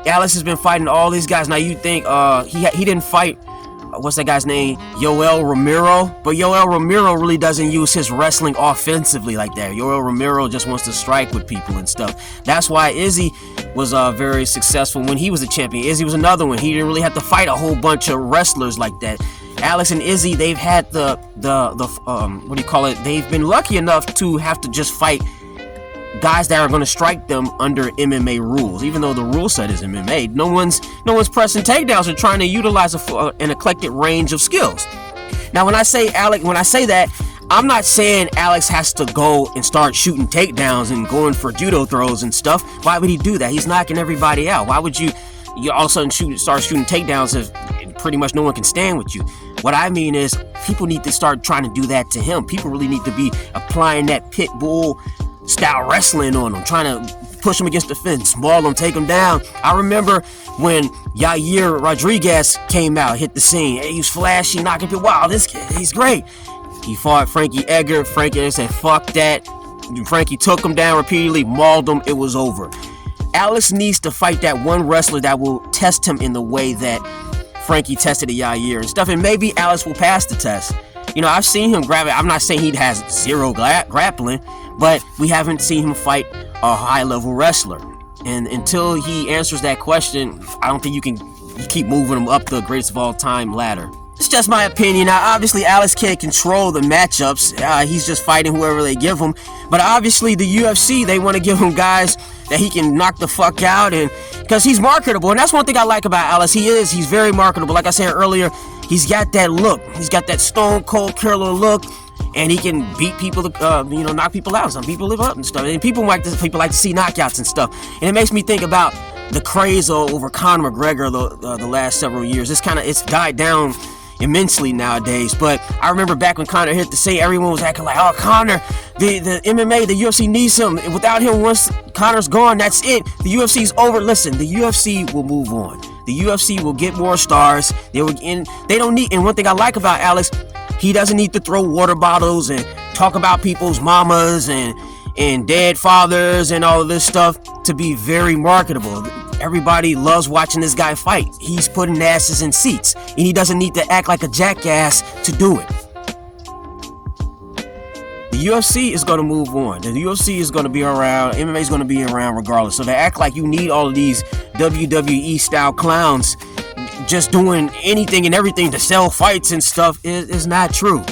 Alex has been fighting all these guys. Now you think he didn't fight, what's that guy's name? Yoel Romero. But Yoel Romero really doesn't use his wrestling offensively like that. Yoel Romero just wants to strike with people and stuff. That's why Izzy was very successful when he was a champion. Izzy was another one. He didn't really have to fight a whole bunch of wrestlers like that. Alex and Izzy, they've had the what do you call it? They've been lucky enough to have to just fight guys that are going to strike them under MMA rules. Even though the rule set is MMA, no one's pressing takedowns or trying to utilize an eclectic range of skills. Now, when I say that, I'm not saying Alex has to go and start shooting takedowns and going for judo throws and stuff. Why would he do that? He's knocking everybody out. Why would you all of a sudden start shooting takedowns if pretty much no one can stand with you? What I mean is, people need to start trying to do that to him. People really need to be applying that pit bull style wrestling on him, trying to push him against the fence, maul him, take him down. I remember when Yair Rodriguez came out, hit the scene. He was flashy, knocking people. Wow, this kid, he's great. He fought Frankie Edgar. Frankie said, fuck that. Frankie took him down repeatedly, mauled him. It was over. Alex needs to fight that one wrestler that will test him in the way that Frankie tested Yair and stuff. And maybe Alex will pass the test. You know, I've seen him grab it. I'm not saying he has zero grappling, but we haven't seen him fight a high-level wrestler. And until he answers that question, I don't think you can keep moving him up the greatest of all time ladder. It's just my opinion. Now, obviously, Alex can't control the matchups. He's just fighting whoever they give him. But obviously, the UFC, they want to give him guys that he can knock the fuck out, and because he's marketable. And that's one thing I like about Alex. He's very marketable. Like I said earlier, he's got that look. He's got that stone cold killer look. And he can beat people, knock people out. Some people live up and stuff. And people like to see knockouts and stuff. And it makes me think about the craze over Conor McGregor the last several years. It's died down immensely nowadays. But I remember back when Conor hit the scene, everyone was acting like, oh, Conor, the MMA, the UFC needs him. Without him, once Conor's gone, that's it. The UFC's over. Listen, the UFC will move on. The UFC will get more stars. They don't need. And one thing I like about Alex, he doesn't need to throw water bottles and talk about people's mamas and dead fathers and all of this stuff to be very marketable. Everybody loves watching this guy fight. He's putting asses in seats, and he doesn't need to act like a jackass to do it. The UFC is going to move on. The UFC is going to be around. MMA is going to be around regardless. So to act like you need all of these WWE style clowns just doing anything and everything to sell fights and stuff is not true.